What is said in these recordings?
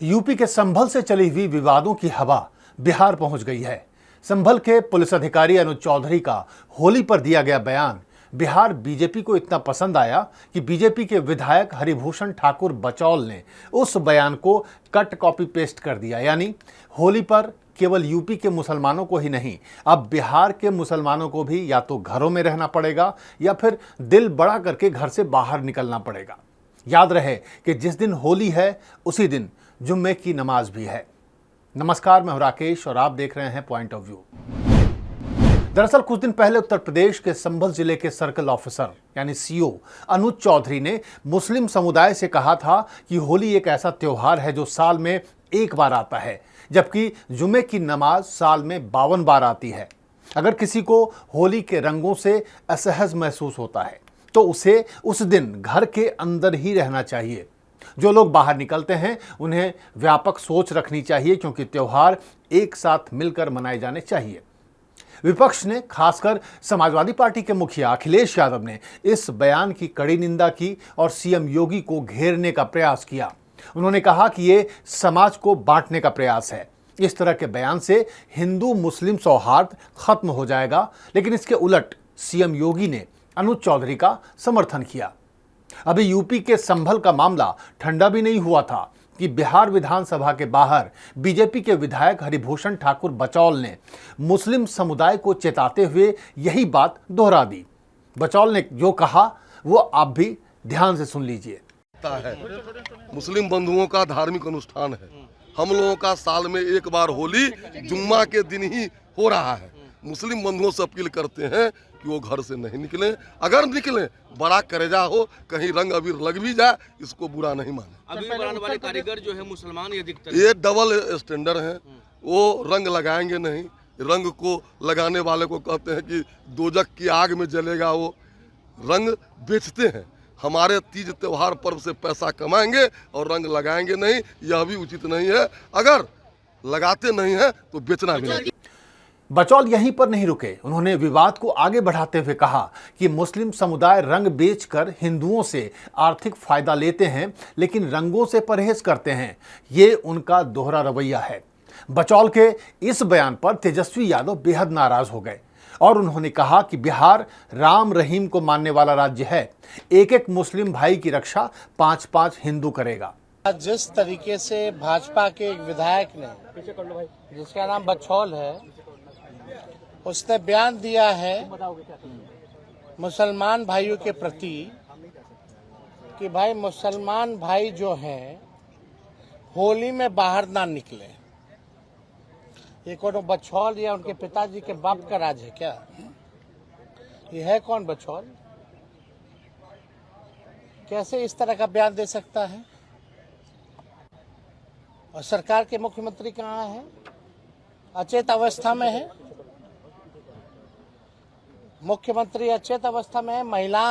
UP के संभल से चली हुई विवादों की हवा बिहार पहुंच गई है। संभल के पुलिस अधिकारी अनुज चौधरी का होली पर दिया गया बयान बिहार बीजेपी को इतना पसंद आया कि बीजेपी के विधायक हरिभूषण ठाकुर बचौल ने उस बयान को कट कॉपी पेस्ट कर दिया। यानी होली पर केवल यूपी के मुसलमानों को ही नहीं, अब बिहार के मुसलमानों को भी या तो घरों में रहना पड़ेगा या फिर दिल बड़ा करके घर से बाहर निकलना पड़ेगा। याद रहे कि जिस दिन होली है उसी दिन जुम्मे की नमाज भी है। नमस्कार, मैं हूं राकेश और आप देख रहे हैं पॉइंट ऑफ व्यू। दरअसल कुछ दिन पहले उत्तर प्रदेश के संभल जिले के सर्कल ऑफिसर यानी सीओ अनुज चौधरी ने मुस्लिम समुदाय से कहा था कि होली एक ऐसा त्योहार है जो साल में एक बार आता है, जबकि जुम्मे की नमाज साल में 52 बार आती है। अगर किसी को होली के रंगों से असहज महसूस होता है तो उसे उस दिन घर के अंदर ही रहना चाहिए। जो लोग बाहर निकलते हैं उन्हें व्यापक सोच रखनी चाहिए, क्योंकि त्योहार एक साथ मिलकर मनाए जाने चाहिए। विपक्ष ने, खासकर समाजवादी पार्टी के मुखिया अखिलेश यादव ने इस बयान की कड़ी निंदा की और सीएम योगी को घेरने का प्रयास किया। उन्होंने कहा कि ये समाज को बांटने का प्रयास है। इस तरह के बयान से हिंदू मुस्लिम सौहार्द खत्म हो जाएगा। लेकिन इसके उलट सीएम योगी ने अनुज चौधरी का समर्थन किया। अभी यूपी के संभल का मामला ठंडा भी नहीं हुआ था कि बिहार विधानसभा के बाहर बीजेपी के विधायक हरिभूषण ठाकुर बचौल ने मुस्लिम समुदाय को चेताते हुए यही बात दोहरा दी। बचौल ने जो कहा वो आप भी ध्यान से सुन लीजिए। मुस्लिम बंधुओं का धार्मिक अनुष्ठान है। हम लोगों का साल में एक बार होली जुम्मा के दिन ही हो रहा है। मुस्लिम बंधुओं से अपील करते हैं कि वो घर से नहीं निकलें। अगर निकलें, बड़ा करेजा हो, कहीं रंग अबीर लग भी जाए, इसको बुरा नहीं माने। अभी बनाने वाले कारीगर जो है मुसलमान ही अधिकतर ये डबल स्टैंडर्ड हैं। वो रंग लगाएंगे नहीं। रंग को लगाने वाले को कहते हैं कि दोजक की आग में जलेगा। वो रंग बेचते हैं। हमारे तीज त्योहार पर्व से पैसा कमाएंगे और रंग लगाएंगे नहीं, यह भी उचित नहीं है। अगर लगाते नहीं है तो बेचना भी नहीं। बचौल यहीं पर नहीं रुके। उन्होंने विवाद को आगे बढ़ाते हुए कहा कि मुस्लिम समुदाय रंग बेचकर हिंदुओं से आर्थिक फायदा लेते हैं, लेकिन रंगों से परहेज करते हैं। ये उनका दोहरा रवैया है। बचौल के इस बयान पर तेजस्वी यादव बेहद नाराज हो गए और उन्होंने कहा कि बिहार राम रहीम को मानने वाला राज्य है। एक एक मुस्लिम भाई की रक्षा 5-5 हिंदू करेगा। जिस तरीके से भाजपा के एक विधायक ने, जिसका नाम बचौल है, उसने बयान दिया है मुसलमान भाइयों के प्रति कि भाई मुसलमान भाई जो हैं होली में बाहर ना निकले। ये कौन बचौल या उनके पिताजी के बाप का राज है क्या? ये है कौन बचौल? कैसे इस तरह का बयान दे सकता है? और सरकार के मुख्यमंत्री कहाँ है? अचेत अवस्था में है। मुख्यमंत्री अचेत अवस्था में है। महिला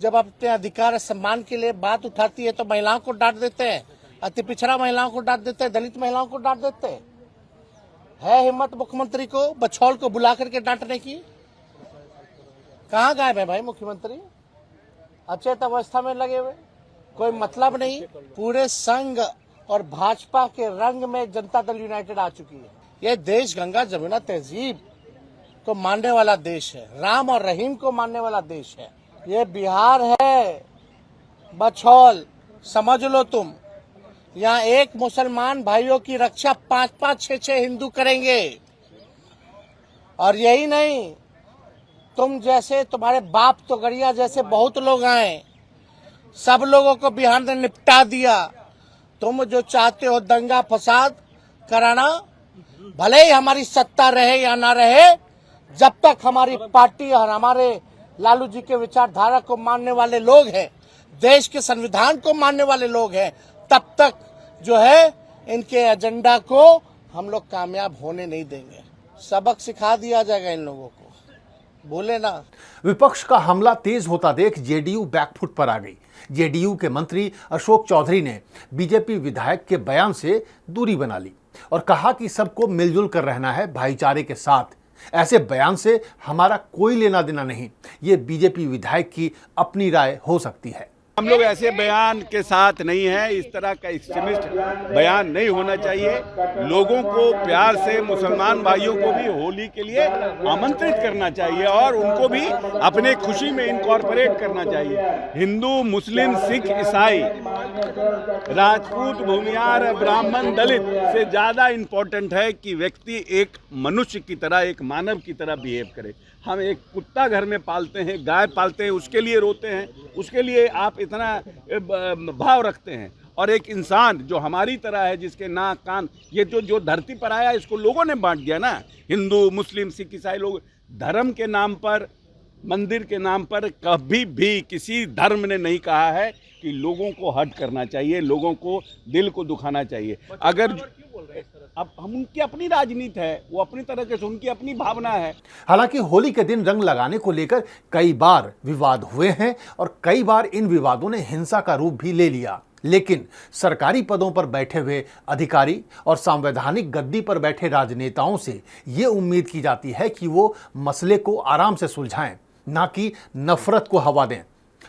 जब अपने अधिकार और सम्मान के लिए बात उठाती है तो महिलाओं को डांट देते हैं, अति पिछड़ा महिलाओं को डांट देते हैं, दलित महिलाओं को डांट देते हैं। है हिम्मत मुख्यमंत्री को बचौल को बुला करके डांटने की? कहाँ गायब है भाई मुख्यमंत्री? अचेत अवस्था में लगे हुए, कोई मतलब नहीं। पूरे संघ और भाजपा के रंग में जनता दल यूनाइटेड आ चुकी है। यह देश गंगा जमुना तहजीब को मानने वाला देश है, राम और रहीम को मानने वाला देश है। ये बिहार है बचौल, समझ लो तुम। यहाँ एक मुसलमान भाइयों की रक्षा 5-5, 6-6 हिंदू करेंगे। और यही नहीं, तुम जैसे, तुम्हारे बाप तो गड़िया जैसे बहुत लोग आए, सब लोगों को बिहार ने निपटा दिया। तुम जो चाहते हो दंगा फसाद कराना, भले ही हमारी सत्ता रहे या ना रहे, जब तक हमारी पार्टी और हमारे लालू जी के विचारधारा को मानने वाले लोग हैं, देश के संविधान को मानने वाले लोग हैं, तब तक जो है इनके एजेंडा को हम लोग कामयाब होने नहीं देंगे। सबक सिखा दिया जाएगा इन लोगों को, भूले ना। विपक्ष का हमला तेज होता देख जेडीयू बैकफुट पर आ गई। जेडीयू के मंत्री अशोक चौधरी ने बीजेपी विधायक के बयान से दूरी बना ली और कहा कि सबको मिलजुल कर रहना है, भाईचारे के साथ। ऐसे बयान से हमारा कोई लेना देना नहीं। ये बीजेपी विधायक की अपनी राय हो सकती है। हम लोग ऐसे बयान के साथ नहीं हैं। इस तरह का एक्सट्रीमिस्ट बयान नहीं होना चाहिए। लोगों को प्यार से, मुसलमान भाइयों को भी होली के लिए आमंत्रित करना चाहिए और उनको भी अपने खुशी में इनकॉर्पोरेट करना चाहिए। हिंदू, मुस्लिम, सिख, ईसाई, राजपूत, भूमियार, ब्राह्मण, दलित से ज़्यादा इम्पोर्टेंट है कि व्यक्ति एक मनुष्य की तरह, एक मानव की तरह बिहेव करे। हम एक कुत्ता घर में पालते हैं, गाय पालते हैं, उसके लिए रोते हैं, उसके लिए आप इतना भाव रखते हैं, और एक इंसान जो हमारी तरह है, जिसके नाक कान, ये जो धरती पर आया, इसको लोगों ने बांट दिया ना। हिंदू, मुस्लिम, सिख, ईसाई लोग धर्म के नाम पर, मंदिर के नाम पर कभी भी किसी धर्म ने नहीं कहा है कि लोगों को हर्ट करना चाहिए, लोगों को दिल को दुखाना चाहिए। अगर अब हम, उनकी अपनी राजनीति है, वो अपनी तरह से, उनकी अपनी भावना है। हालांकि होली के दिन रंग लगाने को लेकर कई बार विवाद हुए हैं और कई बार इन विवादों ने हिंसा का रूप भी ले लिया, लेकिन सरकारी पदों पर बैठे हुए अधिकारी और संवैधानिक गद्दी पर बैठे राजनेताओं से ये उम्मीद की जाती है कि वो मसले को आराम से सुलझाएं, ना कि नफरत को हवा दें।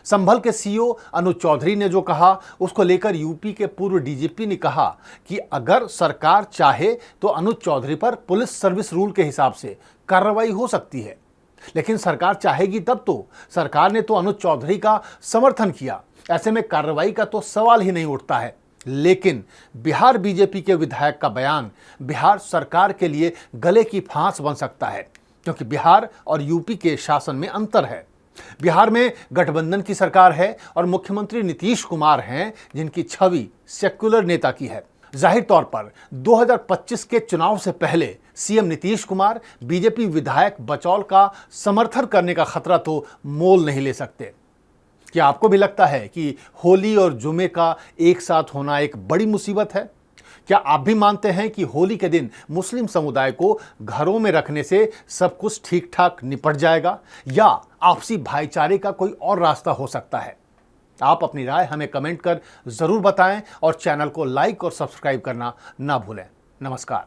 संभल के सीईओ अनुज चौधरी ने जो कहा, उसको लेकर यूपी के पूर्व डीजीपी ने कहा कि अगर सरकार चाहे तो अनुज चौधरी पर पुलिस सर्विस रूल के हिसाब से कार्रवाई हो सकती है, लेकिन सरकार चाहेगी तब तो। सरकार ने तो अनुज चौधरी का समर्थन किया, ऐसे में कार्रवाई का तो सवाल ही नहीं उठता है। लेकिन बिहार बीजेपी के विधायक का बयान बिहार सरकार के लिए गले की फांस बन सकता है, क्योंकि बिहार और यूपी के शासन में अंतर है। बिहार में गठबंधन की सरकार है और मुख्यमंत्री नीतीश कुमार हैं, जिनकी छवि सेक्युलर नेता की है। जाहिर तौर पर 2025 के चुनाव से पहले सीएम नीतीश कुमार बीजेपी विधायक बचौल का समर्थन करने का खतरा तो मोल नहीं ले सकते। क्या आपको भी लगता है कि होली और जुमे का एक साथ होना एक बड़ी मुसीबत है? क्या आप भी मानते हैं कि होली के दिन मुस्लिम समुदाय को घरों में रखने से सब कुछ ठीक ठाक निपट जाएगा, या आपसी भाईचारे का कोई और रास्ता हो सकता है? आप अपनी राय हमें कमेंट कर जरूर बताएं और चैनल को लाइक और सब्सक्राइब करना ना भूलें। नमस्कार।